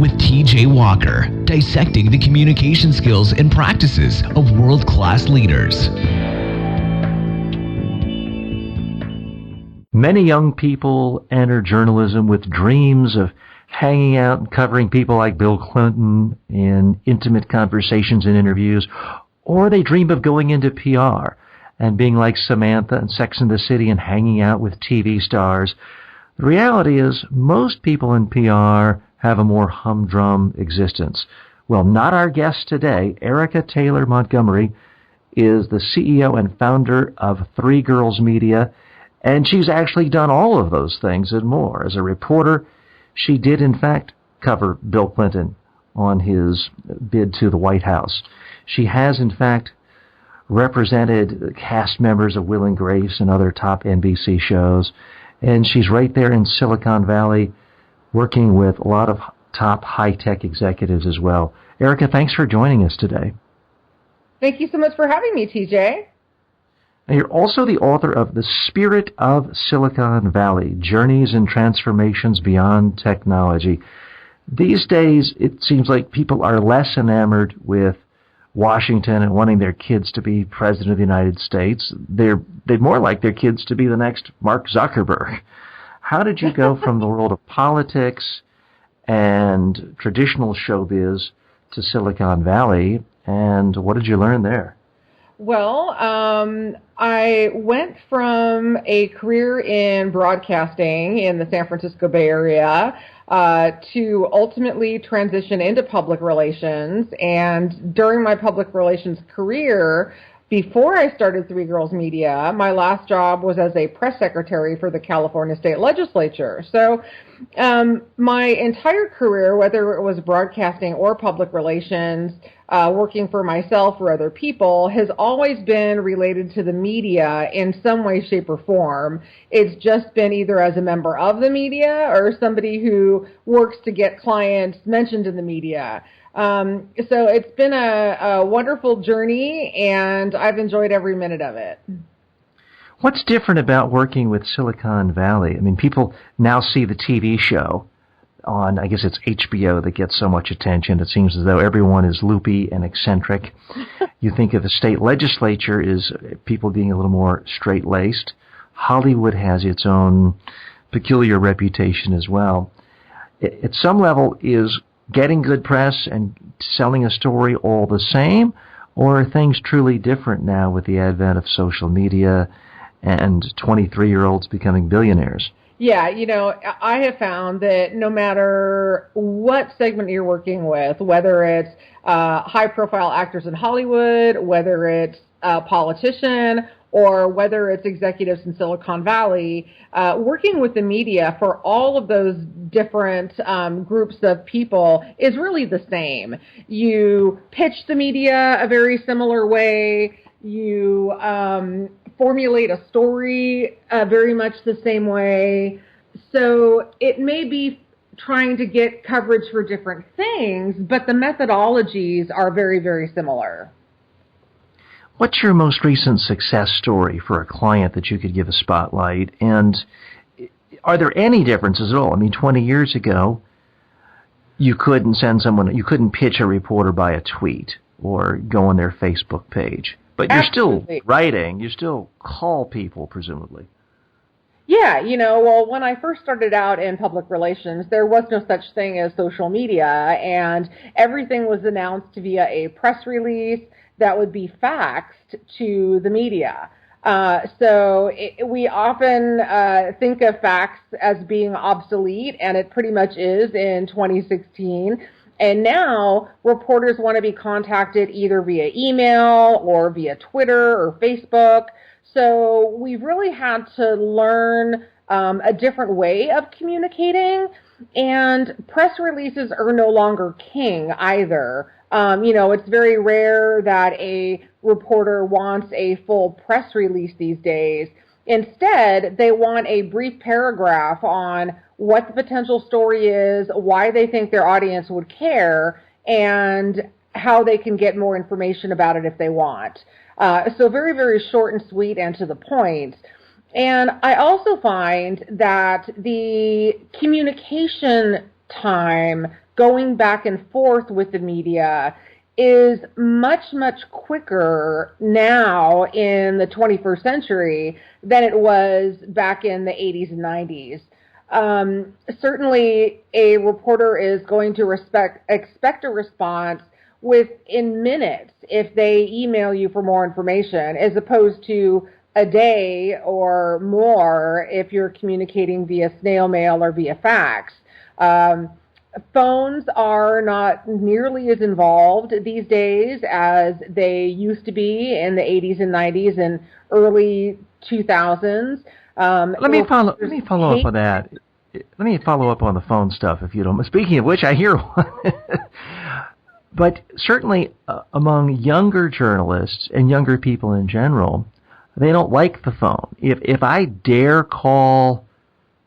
with TJ Walker, dissecting the communication skills and practices of world-class leaders. Many young people enter journalism with dreams of hanging out and covering people like Bill Clinton in intimate conversations and interviews, or they dream of going into PR and being like Samantha in Sex and the City and hanging out with TV stars. The reality is most people in PR have a more humdrum existence. Well, not our guest today. Erika Taylor Montgomery is the CEO and founder of Three Girls Media, and she's actually done all of those things and more. As a reporter, she did in fact cover Bill Clinton on his bid to the White House. She has in fact represented cast members of Will and Grace and other top NBC shows, and she's right there in Silicon Valley working with a lot of top high-tech executives as well. Erika, thanks for joining us today. Thank you so much for having me, TJ. And you're also the author of The Spirit of Silicon Valley, Journeys and Transformations Beyond Technology. These days, it seems like people are less enamored with Washington and wanting their kids to be president of the United States. They'd more like their kids to be the next Mark Zuckerberg. How did you go from the world of politics and traditional showbiz to Silicon Valley, and what did you learn there? Well, I went from a career in broadcasting in the San Francisco Bay Area to ultimately transition into public relations. And during my public relations career, before I started Three Girls Media, my last job was as a press secretary for the California State Legislature. So my entire career, whether it was broadcasting or public relations, working for myself or other people, has always been related to the media in some way, shape, or form. It's just been either as a member of the media or somebody who works to get clients mentioned in the media. So it's been a wonderful journey, and I've enjoyed every minute of it. What's different about working with Silicon Valley? I mean, people now see the TV show on, I guess it's HBO, that gets so much attention. It seems as though everyone is loopy and eccentric. You think of the state legislature as people being a little more straight-laced. Hollywood has its own peculiar reputation as well. At some level, is getting good press and selling a story all the same, or are things truly different now with the advent of social media and 23-year-olds becoming billionaires? Yeah, I have found that no matter what segment you're working with, whether it's high-profile actors in Hollywood, whether it's a politician, or whether it's executives in Silicon Valley, working with the media for all of those different groups of people is really the same. You pitch the media a very similar way. You formulate a story very much the same way. So it may be trying to get coverage for different things, but the methodologies are very, very similar. What's your most recent success story for a client that you could give a spotlight? And are there any differences at all? I mean, 20 years ago, you couldn't pitch a reporter by a tweet or go on their Facebook page. But you're Absolutely. Still writing. You still call people, presumably. Yeah, well, when I first started out in public relations, there was no such thing as social media, and everything was announced via a press release that would be faxed to the media. We often think of fax as being obsolete, and it pretty much is in 2016. And now reporters want to be contacted either via email or via Twitter or Facebook. So we've really had to learn a different way of communicating, and press releases are no longer king either. It's very rare that a reporter wants a full press release these days. Instead, they want a brief paragraph on what the potential story is, why they think their audience would care, and how they can get more information about it if they want. So very, very short and sweet and to the point. And I also find that the communication time going back and forth with the media is much, much quicker now in the 21st century than it was back in the 80s and 90s. Certainly, a reporter is going to expect a response within minutes if they email you for more information, as opposed to a day or more if you're communicating via snail mail or via fax. Phones are not nearly as involved these days as they used to be in the 80s and 90s and early 2000s. Let me follow up on that. Let me follow up on the phone stuff, if you don't mind. Speaking of which, I hear one. But certainly among younger journalists and younger people in general, they don't like the phone. If I dare call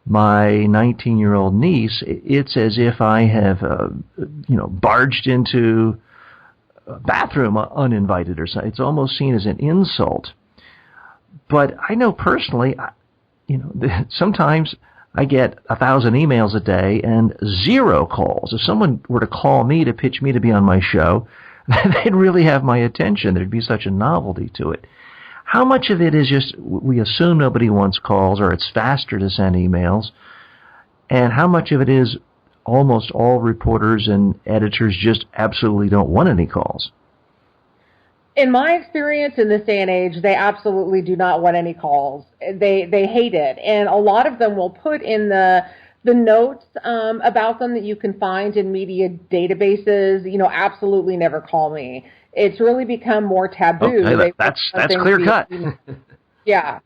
my 19-year-old niece, it's as if I have, barged into a bathroom uninvited or something. It's almost seen as an insult. But I know personally, sometimes I get 1,000 emails a day and 0 calls. If someone were to call me to pitch me to be on my show, they'd really have my attention. There'd be such a novelty to it. How much of it is just we assume nobody wants calls or it's faster to send emails? And how much of it is almost all reporters and editors just absolutely don't want any calls? In my experience in this day and age, they absolutely do not want any calls. They hate it. And a lot of them will put in the notes about them that you can find in media databases, absolutely never call me. It's really become more taboo. Okay, that's clear cut. Yeah.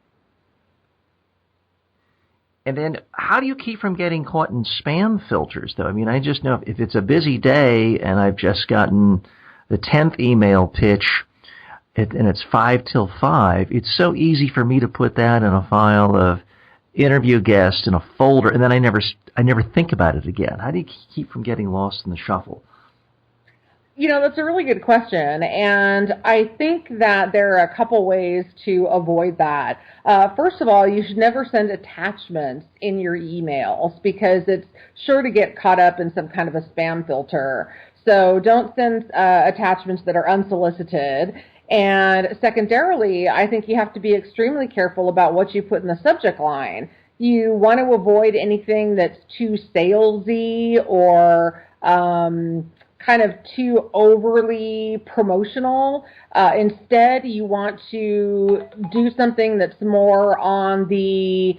And then how do you keep from getting caught in spam filters, though? I mean, I just know if it's a busy day and I've just gotten the 10th email pitch and it's 5 till 5, it's so easy for me to put that in a file of interview guest in a folder, and then I never think about it again. How do you keep from getting lost in the shuffle? That's a really good question, and I think that there are a couple ways to avoid that. First of all, you should never send attachments in your emails because it's sure to get caught up in some kind of a spam filter. So don't send attachments that are unsolicited. And secondarily, I think you have to be extremely careful about what you put in the subject line. You want to avoid anything that's too salesy or kind of too overly promotional. Instead, you want to do something that's more on the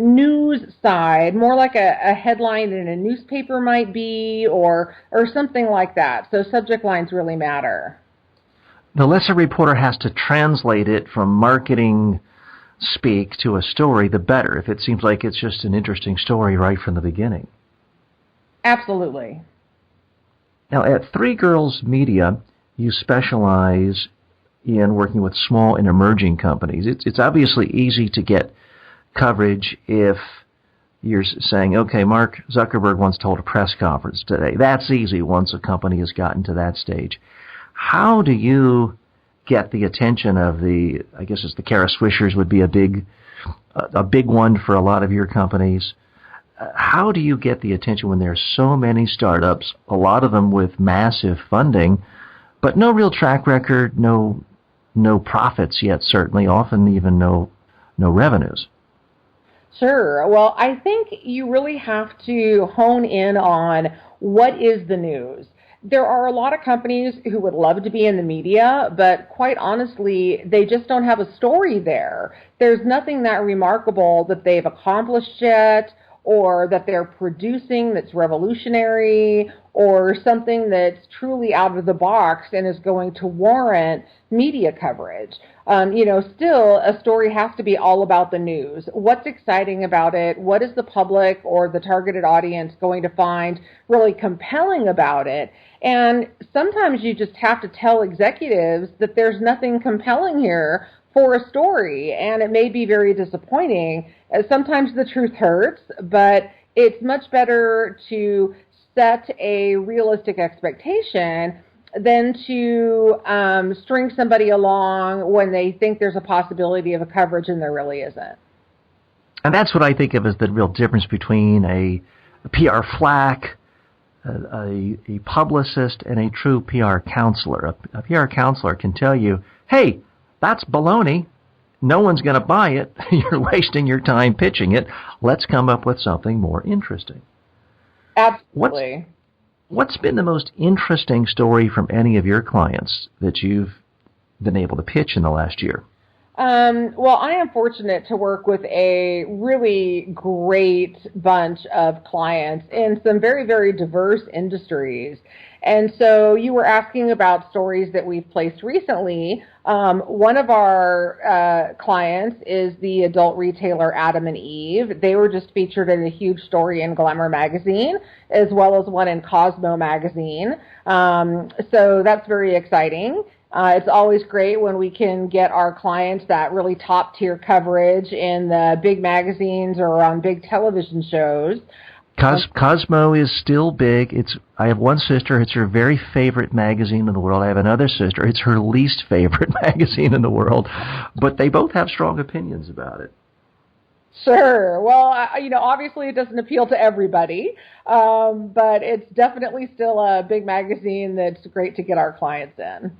news side, more like a headline in a newspaper might be, or something like that. So subject lines really matter. The less a reporter has to translate it from marketing speak to a story, the better, if it seems like it's just an interesting story right from the beginning. Absolutely. Now, at Three Girls Media, you specialize in working with small and emerging companies. It's obviously easy to get coverage if you're saying, okay, Mark Zuckerberg once told a press conference today. That's easy once a company has gotten to that stage. How do you get the attention of the, I guess it's the Kara Swishers would be a big one for a lot of your companies. How do you get the attention when there are so many startups, a lot of them with massive funding, but no real track record, no profits yet, certainly, often even no revenues? Sure. Well, I think you really have to hone in on what is the news. There are a lot of companies who would love to be in the media, but quite honestly, they just don't have a story there. There's nothing that remarkable that they've accomplished yet, or that they're producing that's revolutionary, or something that's truly out of the box and is going to warrant media coverage. Still, a story has to be all about the news. What's exciting about it? What is the public or the targeted audience going to find really compelling about it? And sometimes you just have to tell executives that there's nothing compelling here for a story, and it may be very disappointing. Sometimes the truth hurts, but it's much better to set a realistic expectation than to string somebody along when they think there's a possibility of a coverage and there really isn't. And that's what I think of as the real difference between a PR flack a publicist and a true PR counselor. A PR counselor can tell you, hey, that's baloney. No one's going to buy it. You're wasting your time pitching it. Let's come up with something more interesting. Absolutely. What's been the most interesting story from any of your clients that you've been able to pitch in the last year? Well, I am fortunate to work with a really great bunch of clients in some very, very diverse industries. And so you were asking about stories that we've placed recently. One of our clients is the adult retailer Adam and Eve. They were just featured in a huge story in Glamour magazine, as well as one in Cosmo magazine. So that's very exciting. It's always great when we can get our clients that really top-tier coverage in the big magazines or on big television shows. Cosmo is still big. I have one sister. It's her very favorite magazine in the world. I have another sister. It's her least favorite magazine in the world. But they both have strong opinions about it. Sure. Well, obviously it doesn't appeal to everybody, but it's definitely still a big magazine that's great to get our clients in.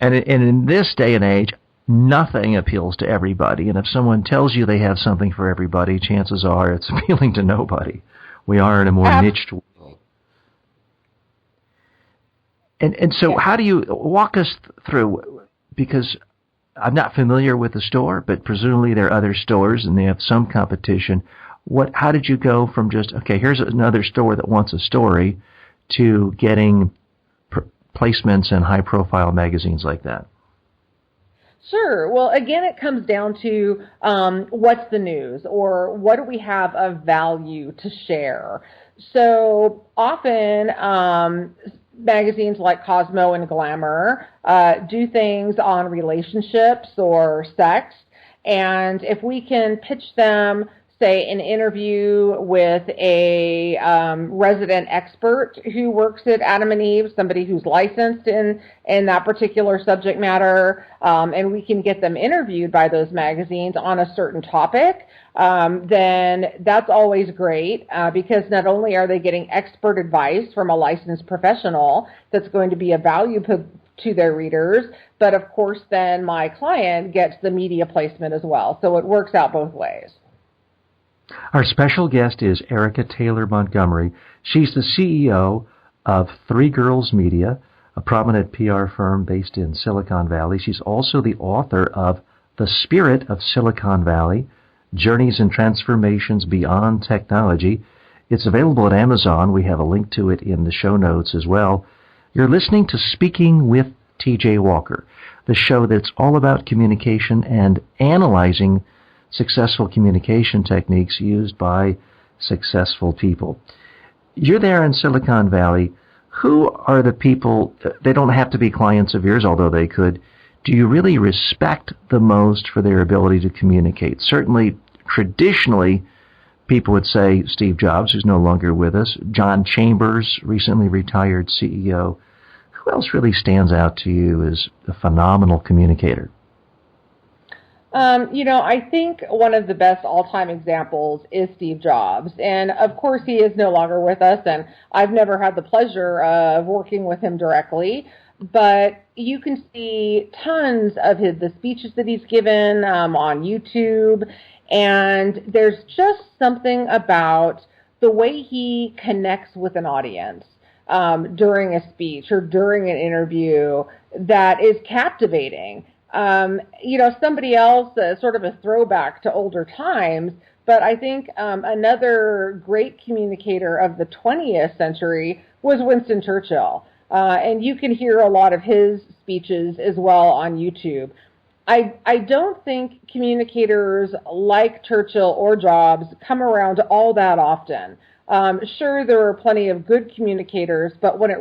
And in this day and age, nothing appeals to everybody. And if someone tells you they have something for everybody, chances are it's appealing to nobody. We are in a more niched world. And so how do you walk us through, because I'm not familiar with the store, but presumably there are other stores and they have some competition. How did you go from just, okay, here's another store that wants a story, to getting placements in high-profile magazines like that? Sure. Well, again, it comes down to what's the news, or what do we have of value to share. So often magazines like Cosmo and Glamour do things on relationships or sex, and if we can pitch them, say, an interview with a resident expert who works at Adam and Eve, somebody who's licensed in that particular subject matter, and we can get them interviewed by those magazines on a certain topic, then that's always great, because not only are they getting expert advice from a licensed professional that's going to be of value to their readers, but of course then my client gets the media placement as well. So it works out both ways. Our special guest is Erika Taylor Montgomery. She's the CEO of Three Girls Media, a prominent PR firm based in Silicon Valley. She's also the author of The Spirit of Silicon Valley, Journeys and Transformations Beyond Technology. It's available at Amazon. We have a link to it in the show notes as well. You're listening to Speaking with T.J. Walker, the show that's all about communication and analyzing successful communication techniques used by successful people. You're there in Silicon Valley. Who are the people, they don't have to be clients of yours, although they could, do you really respect the most for their ability to communicate? Certainly, traditionally, people would say Steve Jobs, who's no longer with us, John Chambers, recently retired CEO. Who else really stands out to you as a phenomenal communicator? I think one of the best all-time examples is Steve Jobs. And of course, he is no longer with us, and I've never had the pleasure of working with him directly. But you can see tons of the speeches that he's given on YouTube. And there's just something about the way he connects with an audience during a speech or during an interview that is captivating. Somebody else, sort of a throwback to older times, but I think another great communicator of the 20th century was Winston Churchill. And you can hear a lot of his speeches as well on YouTube. I don't think communicators like Churchill or Jobs come around all that often. Sure, there are plenty of good communicators, but when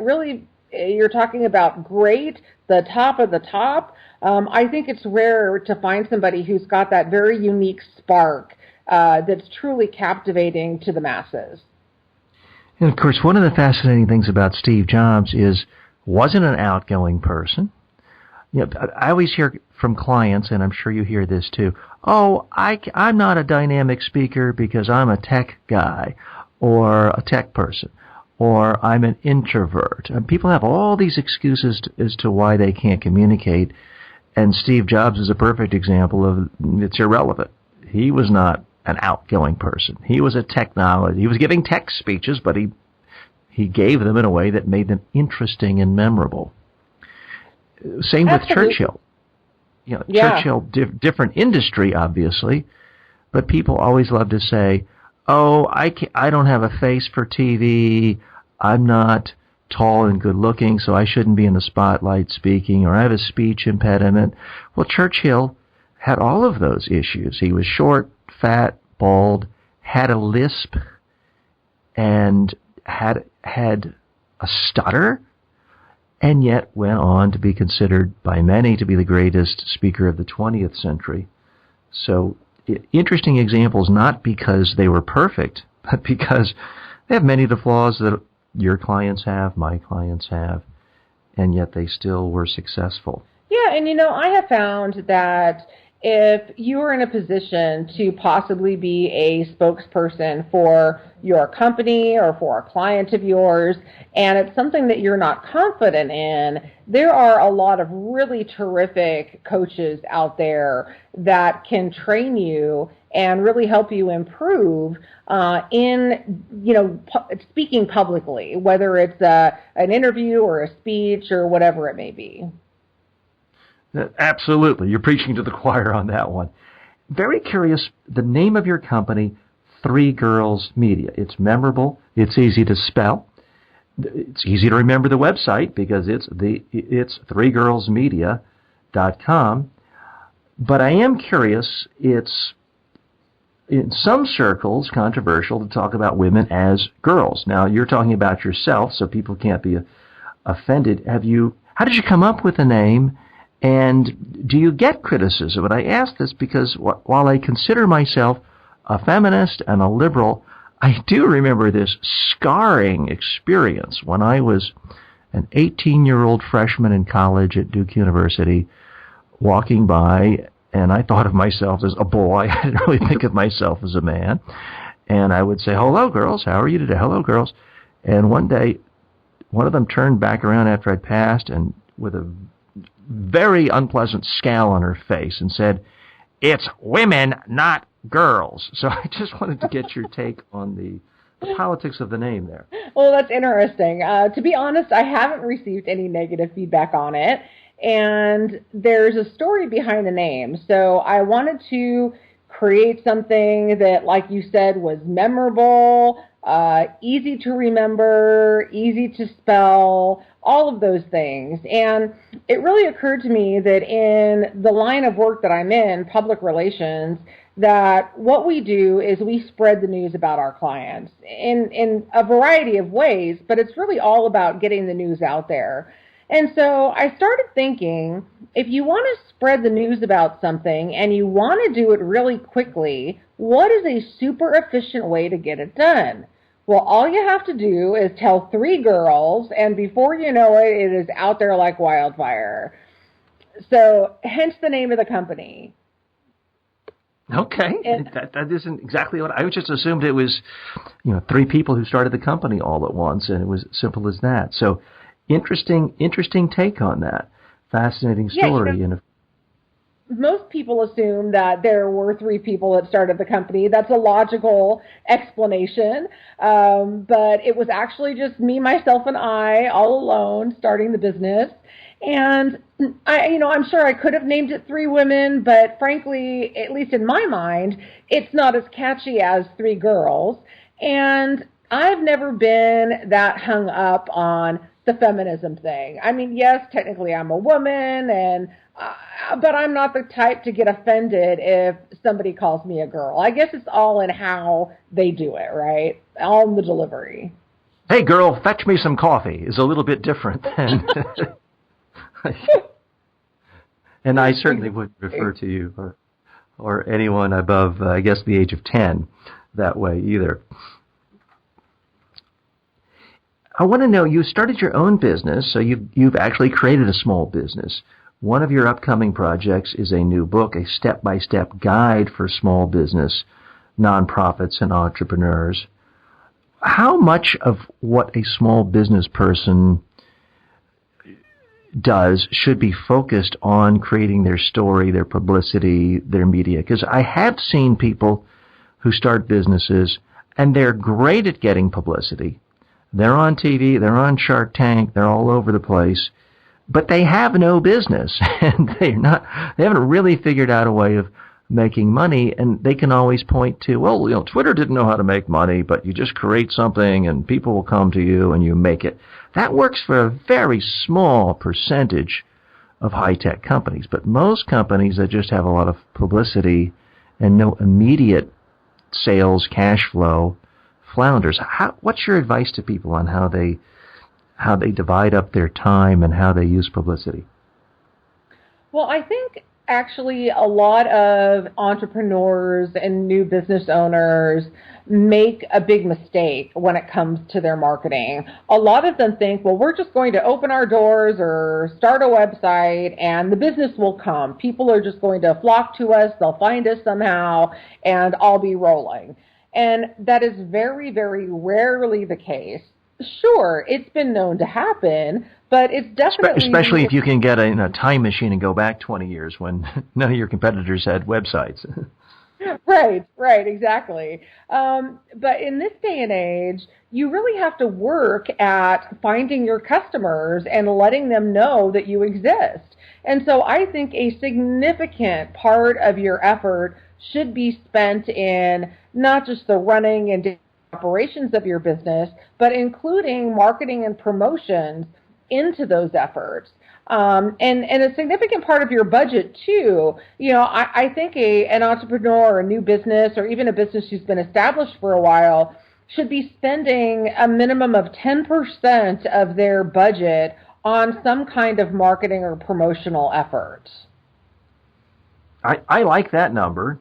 you're talking about great, the top of the top, I think it's rare to find somebody who's got that very unique spark that's truly captivating to the masses. And of course, one of the fascinating things about Steve Jobs wasn't an outgoing person. I always hear from clients, and I'm sure you hear this too, I'm not a dynamic speaker because I'm a tech guy or a tech person. or I'm an introvert. And people have all these excuses as to why they can't communicate, and Steve Jobs is a perfect example of it's irrelevant. He was not an outgoing person. He was he was giving tech speeches, but he gave them in a way that made them interesting and memorable. Same with Churchill. Churchill, different industry, obviously, but people always love to say, "Oh, I don't have a face for TV. I'm not tall and good looking, so I shouldn't be in the spotlight speaking, or I have a speech impediment." Well, Churchill had all of those issues. He was short, fat, bald, had a lisp, and had a stutter, and yet went on to be considered by many to be the greatest speaker of the 20th century. So interesting examples, not because they were perfect, but because they have many of the flaws that your clients have, my clients have, and yet they still were successful. Yeah, and I have found that if you are in a position to possibly be a spokesperson for your company or for a client of yours, and it's something that you're not confident in, there are a lot of really terrific coaches out there that can train you and really help you improve in speaking publicly, whether it's an interview or a speech or whatever it may be. Absolutely. You're preaching to the choir on that one. Very curious, the name of your company, Three Girls Media. It's memorable. It's easy to spell. It's easy to remember the website because it's threegirlsmedia.com. But I am curious, it's in some circles controversial to talk about women as girls. Now, you're talking about yourself, so people can't be offended. How did you come up with the name? And do you get criticism? And I ask this because while I consider myself a feminist and a liberal, I do remember this scarring experience when I was an 18-year-old freshman in college at Duke University, walking by, and I thought of myself as a boy. I didn't really think of myself as a man. And I would say, "Hello, girls. How are you today? Hello, girls." And one day, one of them turned back around after I'd passed and with a very unpleasant scowl on her face and said, "It's women, not girls." So I just wanted to get your take on the politics of the name there. Well, that's interesting. To be honest, I haven't received any negative feedback on it. And there's a story behind the name. So I wanted to create something that, like you said, was memorable, easy to remember, easy to spell, all of those things. And it really occurred to me that in the line of work that I'm in, public relations, that what we do is we spread the news about our clients in a variety of ways, but it's really all about getting the news out there. And so I started thinking, if you want to spread the news about something and you want to do it really quickly, what is a super efficient way to get it done? Well, all you have to do is tell three girls, and before you know it, it is out there like wildfire. So hence the name of the company. Okay, that isn't exactly what I just assumed. It was, three people who started the company all at once, and it was simple as that. So interesting take on that. Fascinating story. Yeah, most people assume that there were three people that started the company. That's a logical explanation, but it was actually just me, myself, and I all alone starting the business. And I'm sure I could have named it Three Women, but frankly, at least in my mind, it's not as catchy as Three Girls. And I've never been that hung up on the feminism thing. I mean, yes, technically I'm a woman, but I'm not the type to get offended if somebody calls me a girl. I guess it's all in how they do it, right? All in the delivery. "Hey, girl, fetch me some coffee" is a little bit different than... And I certainly would refer to you or anyone above, I guess, the age of 10 that way either. I want to know, you started your own business, so you've actually created a small business. One of your upcoming projects is a new book, a step-by-step guide for small business, nonprofits, and entrepreneurs. How much of what a small business person does should be focused on creating their story, their publicity, their media? Because I have seen people who start businesses and they're great at getting publicity. They're on TV, they're on Shark Tank, they're all over the place, but they have no business and they haven't really figured out a way of making money, and they can always point to, well, Twitter didn't know how to make money, but you just create something and people will come to you and you make it. That works for a very small percentage of high-tech companies, but most companies that just have a lot of publicity and no immediate sales, cash flow, flounders. What's your advice to people on how they divide up their time and how they use publicity? Well, I think actually a lot of entrepreneurs and new business owners make a big mistake when it comes to their marketing. A lot of them think, well, we're just going to open our doors or start a website and the business will come. People are just going to flock to us, they'll find us somehow, and I'll be rolling. And that is very, very rarely the case. Sure, it's been known to happen, but it's definitely... Especially if you can get a time machine and go back 20 years when none of your competitors had websites. Right, exactly. But in this day and age, you really have to work at finding your customers and letting them know that you exist. And so I think a significant part of your effort should be spent in not just the running and operations of your business, but including marketing and promotions into those efforts. And a significant part of your budget too. I think an entrepreneur or a new business or even a business who's been established for a while should be spending a minimum of 10% of their budget on some kind of marketing or promotional efforts. I like that number.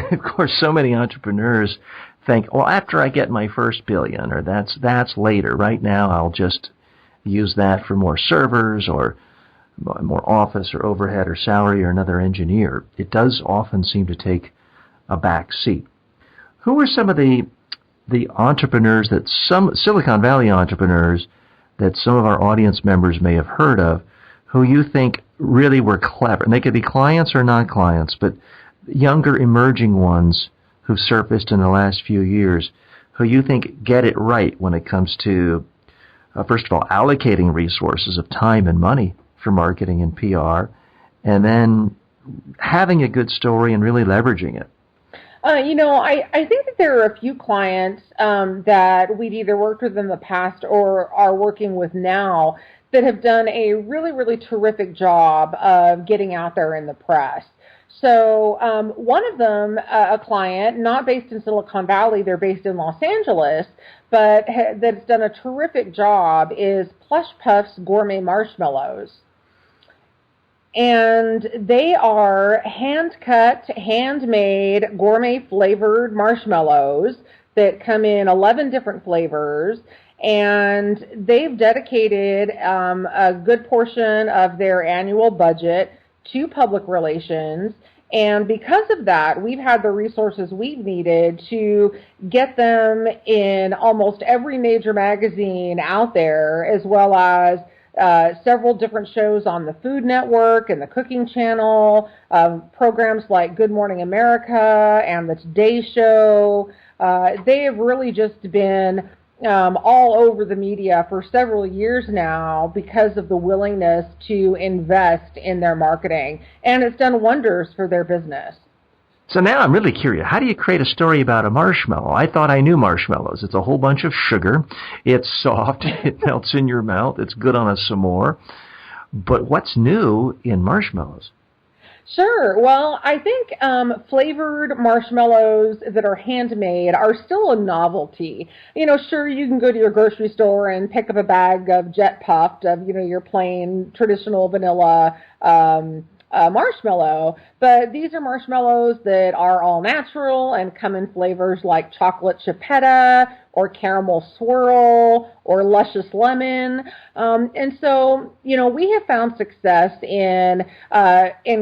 Of course, so many entrepreneurs think, well, after I get my first billion, or that's later. Right now, I'll just use that for more servers or more office or overhead or salary or another engineer. It does often seem to take a back seat. Who are some of the entrepreneurs that some Silicon Valley entrepreneurs that some of our audience members may have heard of, who you think really were clever? And they could be clients or non-clients, but younger emerging ones who surfaced in the last few years, who you think get it right when it comes to, first of all, allocating resources of time and money for marketing and PR, and then having a good story and really leveraging it. I think that there are a few clients that we've either worked with in the past or are working with now that have done a really, really terrific job of getting out there in the press. So one of them, a client, not based in Silicon Valley, they're based in Los Angeles, but that's done a terrific job, is Plush Puffs Gourmet Marshmallows. And they are hand-cut, handmade, gourmet-flavored marshmallows that come in 11 different flavors. And they've dedicated a good portion of their annual budget to public relations. And because of that, we've had the resources we've needed to get them in almost every major magazine out there, as well as several different shows on the Food Network and the Cooking Channel, programs like Good Morning America and the Today Show. They have really just been all over the media for several years now because of the willingness to invest in their marketing, and it's done wonders for their business. So now I'm really curious. How do you create a story about a marshmallow? I thought I knew marshmallows. It's a whole bunch of sugar. It's soft. It melts in your mouth. It's good on a s'more. But what's new in marshmallows? Sure. Well, I think flavored marshmallows that are handmade are still a novelty. Sure, you can go to your grocery store and pick up a bag of Jet Puffed, of, your plain traditional vanilla marshmallow, but these are marshmallows that are all natural and come in flavors like chocolate chipetta or caramel swirl or luscious lemon. And so, we have found success in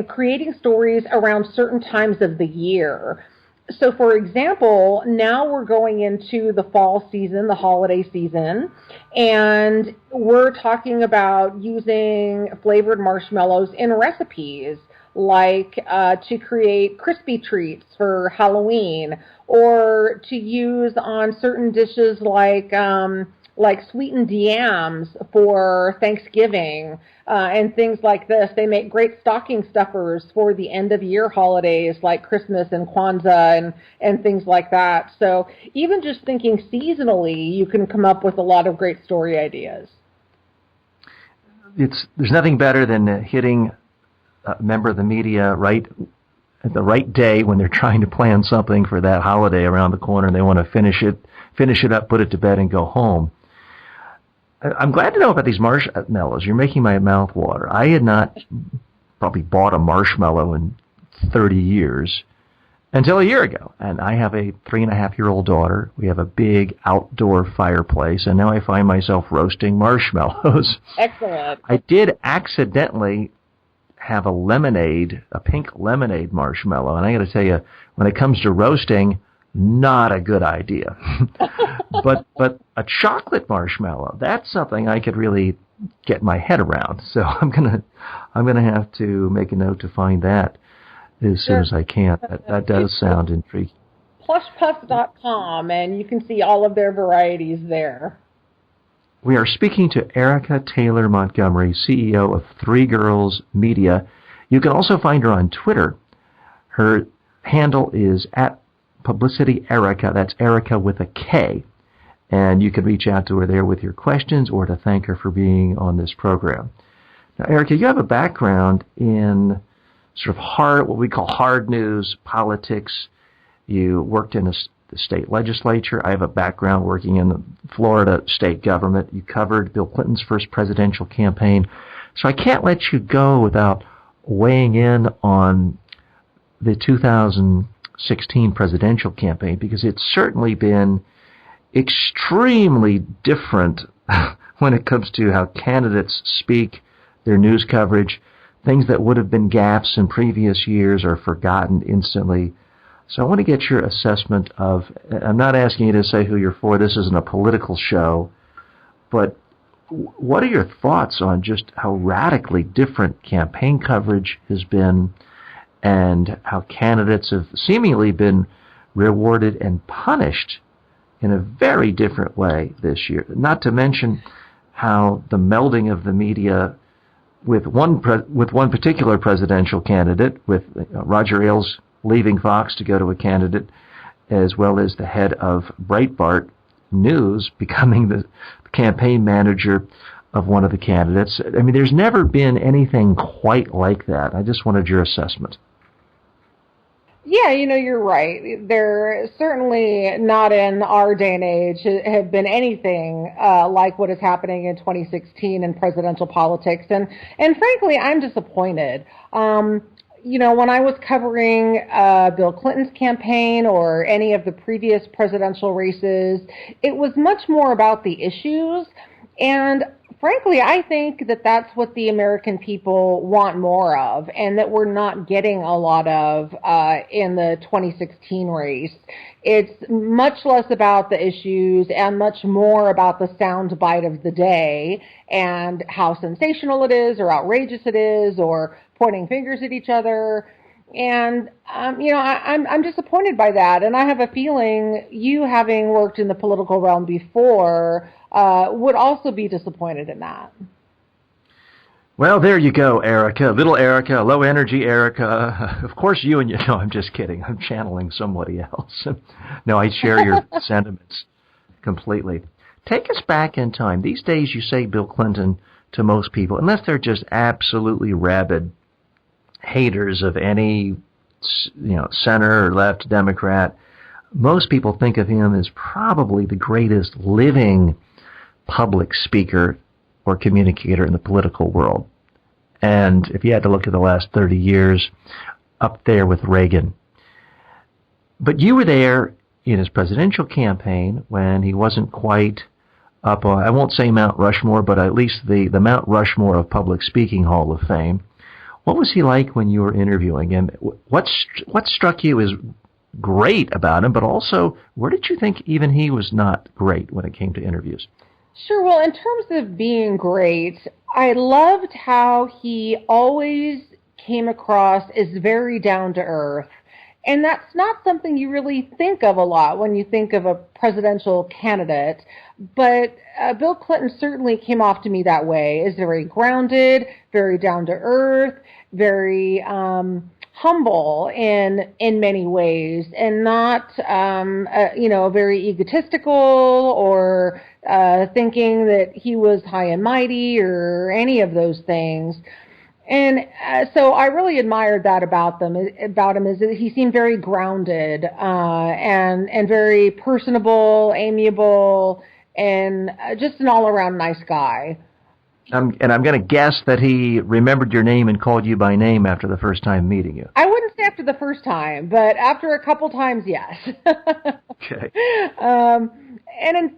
creating stories around certain times of the year. So, for example, now we're going into the fall season, the holiday season, and we're talking about using flavored marshmallows in recipes, like to create crispy treats for Halloween, or to use on certain dishes like sweetened yams for Thanksgiving, and things like this. They make great stocking stuffers for the end of year holidays like Christmas and Kwanzaa and things like that. So even just thinking seasonally, you can come up with a lot of great story ideas. There's nothing better than hitting a member of the media right at the right day when they're trying to plan something for that holiday around the corner, and they want to finish it up, put it to bed, and go home. I'm glad to know about these marshmallows. You're making my mouth water. I had not probably bought a marshmallow in 30 years until a year ago. And I have a 3.5-year-old daughter. We have a big outdoor fireplace, and now I find myself roasting marshmallows. Excellent. I did accidentally have a pink lemonade marshmallow, and I got to tell you, when it comes to roasting, not a good idea. but a chocolate marshmallow, that's something I could really get my head around. So I'm gonna have to make a note to find that as soon as I can. That does sound intriguing. Plushpuff.com, and you can see all of their varieties there. We are speaking to Erika Taylor Montgomery, CEO of Three Girls Media. You can also find her on Twitter. Her handle is @Publicity Erika. That's Erika with a K. And you can reach out to her there with your questions or to thank her for being on this program. Now, Erika, you have a background in sort of what we call hard news politics. You worked in the state legislature. I have a background working in the Florida state government. You covered Bill Clinton's first presidential campaign. So I can't let you go without weighing in on the 2016 presidential campaign, because it's certainly been extremely different when it comes to how candidates speak, their news coverage. Things that would have been gaffes in previous years are forgotten instantly. So I want to get your assessment of, I'm not asking you to say who you're for, this isn't a political show, but what are your thoughts on just how radically different campaign coverage has been and how candidates have seemingly been rewarded and punished in a very different way this year? Not to mention how the melding of the media with one particular presidential candidate, with Roger Ailes leaving Fox to go to a candidate, as well as the head of Breitbart News becoming the campaign manager of one of the candidates. I mean, there's never been anything quite like that. I just wanted your assessment. Yeah, you're right. There certainly not in our day and age have been anything like what is happening in 2016 in presidential politics. And frankly, I'm disappointed. When I was covering Bill Clinton's campaign or any of the previous presidential races, it was much more about the issues. And frankly, I think that that's what the American people want more of, and that we're not getting a lot of in the 2016 race. It's much less about the issues and much more about the sound bite of the day and how sensational it is or outrageous it is or pointing fingers at each other. And, I'm disappointed by that. And I have a feeling you, having worked in the political realm before, would also be disappointed in that. Well, there you go, Erika. Little Erika, low energy Erika. Of course, you and you. No, I'm just kidding. I'm channeling somebody else. No, I share your sentiments completely. Take us back in time. These days, you say Bill Clinton to most people, unless they're just absolutely rabid haters of any, center or left Democrat. Most people think of him as probably the greatest living public speaker or communicator in the political world. And if you had to look at the last 30 years, up there with Reagan. But you were there in his presidential campaign when he wasn't quite up on, I won't say Mount Rushmore, but at least the Mount Rushmore of Public Speaking Hall of Fame. What was he like when you were interviewing him? What struck you as great about him, but also where did you think even he was not great when it came to interviews? Sure. Well, in terms of being great, I loved how he always came across as very down to earth. And that's not something you really think of a lot when you think of a presidential candidate. But Bill Clinton certainly came off to me that way, as very grounded, very down to earth, very humble in many ways, and not very egotistical or thinking that he was high and mighty or any of those things. And so I really admired that about him is that he seemed very grounded and very personable, amiable, and just an all-around nice guy. And I'm going to guess that he remembered your name and called you by name after the first time meeting you. I wouldn't say after the first time, but after a couple times, yes. Okay. And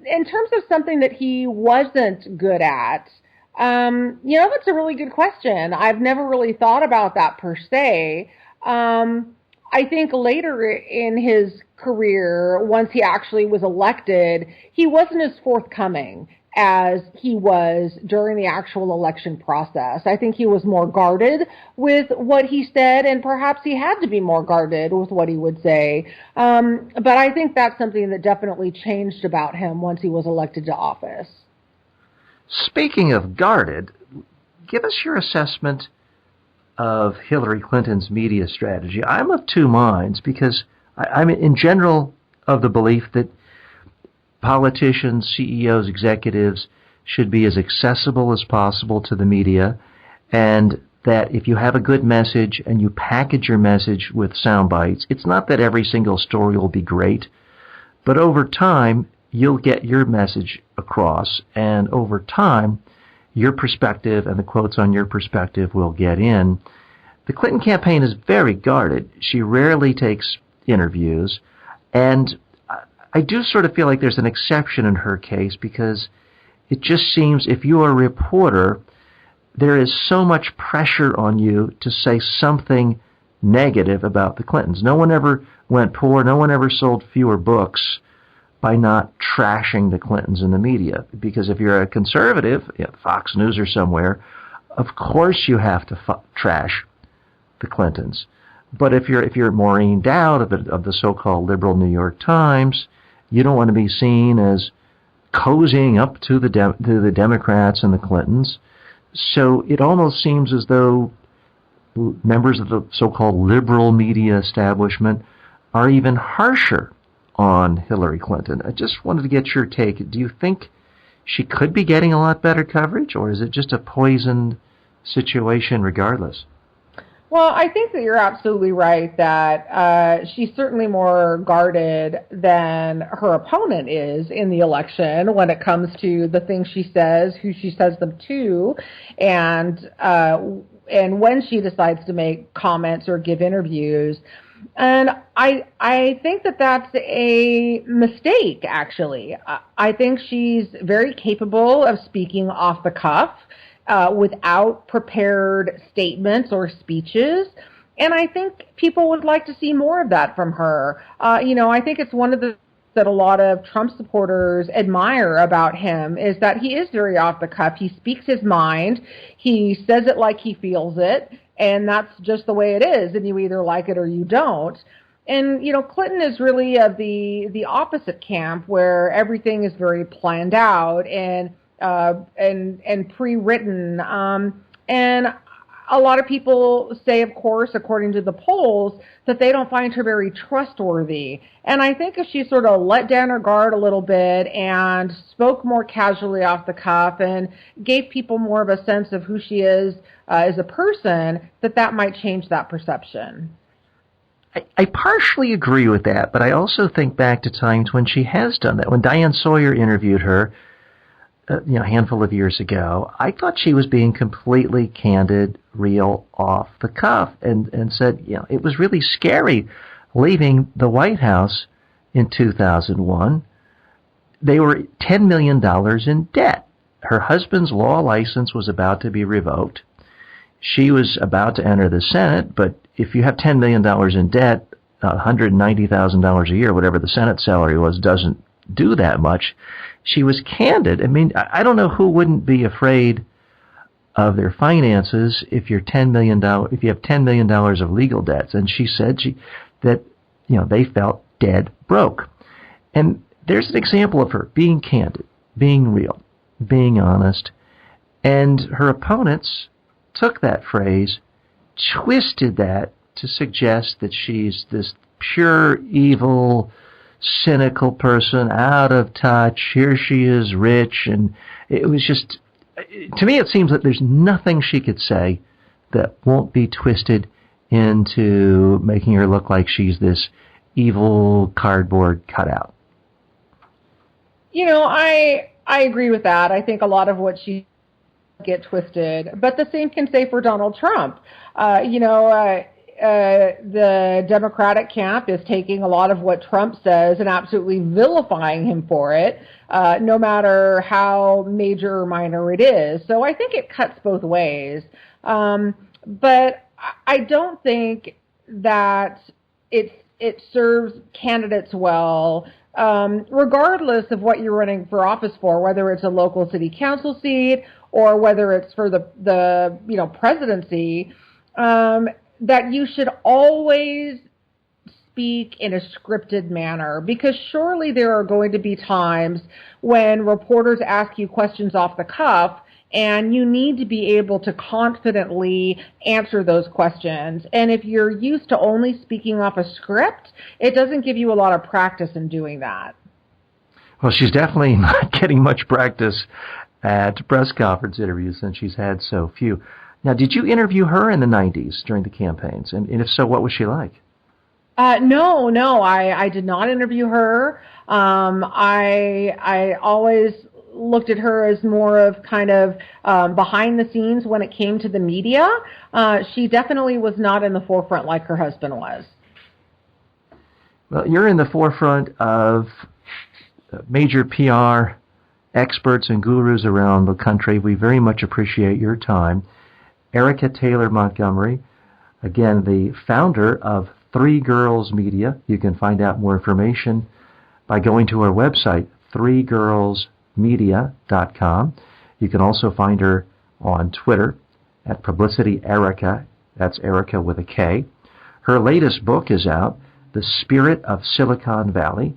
in terms of something that he wasn't good at, that's a really good question. I've never really thought about that per se. I think later in his career, once he actually was elected, he wasn't as forthcoming as he was during the actual election process. I think he was more guarded with what he said, and perhaps he had to be more guarded with what he would say. But I think that's something that definitely changed about him once he was elected to office. Speaking of guarded, give us your assessment of Hillary Clinton's media strategy. I'm of two minds because I'm in general of the belief that politicians, CEOs, executives should be as accessible as possible to the media, and that if you have a good message and you package your message with sound bites, it's not that every single story will be great, but over time you'll get your message across, and over time your perspective and the quotes on your perspective will get in. The Clinton campaign is very guarded. She rarely takes interviews, and I do sort of feel like there's an exception in her case because it just seems if you're a reporter, there is so much pressure on you to say something negative about the Clintons. No one ever went poor. No one ever sold fewer books by not trashing the Clintons in the media. Because if you're a conservative, Fox News or somewhere, of course you have to trash the Clintons. But if you're Maureen Dowd of the so-called liberal New York Times, you don't want to be seen as cozying up to the Democrats and the Clintons. So it almost seems as though members of the so-called liberal media establishment are even harsher on Hillary Clinton. I just wanted to get your take. Do you think she could be getting a lot better coverage, or is it just a poisoned situation regardless? Well, I think that you're absolutely right that she's certainly more guarded than her opponent is in the election when it comes to the things she says, who she says them to, and when she decides to make comments or give interviews. And I think that that's a mistake, actually. I think she's very capable of speaking off the cuff, without prepared statements or speeches. And I think people would like to see more of that from her. I think it's one of the that a lot of Trump supporters admire about him is that he is very off the cuff. He speaks his mind. He says it like he feels it. And that's just the way it is. And you either like it or you don't. And, Clinton is really of the opposite camp where everything is very planned out and pre-written, and a lot of people say, of course, according to the polls, that they don't find her very trustworthy. And I think if she sort of let down her guard a little bit and spoke more casually off the cuff and gave people more of a sense of who she is as a person, that might change that perception. I partially agree with that, but I also think back to times when she has done that. When Diane Sawyer interviewed her, a handful of years ago, I thought she was being completely candid, real, off the cuff, and said, it was really scary leaving the White House in 2001. They were $10 million in debt. Her husband's law license was about to be revoked. She was about to enter the Senate, but if you have $10 million in debt, $190,000 a year, whatever the Senate salary was, doesn't do that much. She was candid. I mean, I don't know who wouldn't be afraid of their finances if you have $10 million of legal debts. And she said that they felt dead broke. And there's an example of her being candid, being real, being honest. And her opponents took that phrase, twisted that to suggest that she's this pure evil, cynical person, out of touch. Here she is, rich. And it was just, to me, it seems that there's nothing she could say that won't be twisted into making her look like she's this evil cardboard cutout. I agree with that. I think a lot of what she get twisted, but the same can say for Donald Trump. The Democratic camp is taking a lot of what Trump says and absolutely vilifying him for it, no matter how major or minor it is. So I think it cuts both ways. But I don't think that it serves candidates well, regardless of what you're running for office for, whether it's a local city council seat or whether it's for the presidency, that you should always speak in a scripted manner, because surely there are going to be times when reporters ask you questions off the cuff and you need to be able to confidently answer those questions. And if you're used to only speaking off a script, it doesn't give you a lot of practice in doing that. Well, she's definitely not getting much practice at press conference interviews since she's had so few. Now, did you interview her in the 90s during the campaigns? And if so, what was she like? No, I did not interview her. I always looked at her as more of kind of behind the scenes when it came to the media. She definitely was not in the forefront like her husband was. Well, you're in the forefront of major PR experts and gurus around the country. We very much appreciate your time. Erika Taylor Montgomery, again, the founder of Three Girls Media. You can find out more information by going to our website, threegirlsmedia.com. You can also find her on Twitter at PublicityErika. That's Erika with a K. Her latest book is out, The Spirit of Silicon Valley,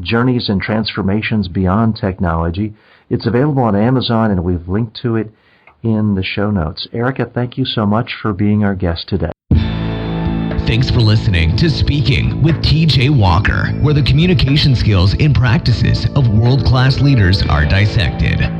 Journeys and Transformations Beyond Technology. It's available on Amazon, and we've linked to it in the show notes. Erika, thank you so much for being our guest today. Thanks for listening to Speaking with T.J. Walker, where the communication skills and practices of world-class leaders are dissected.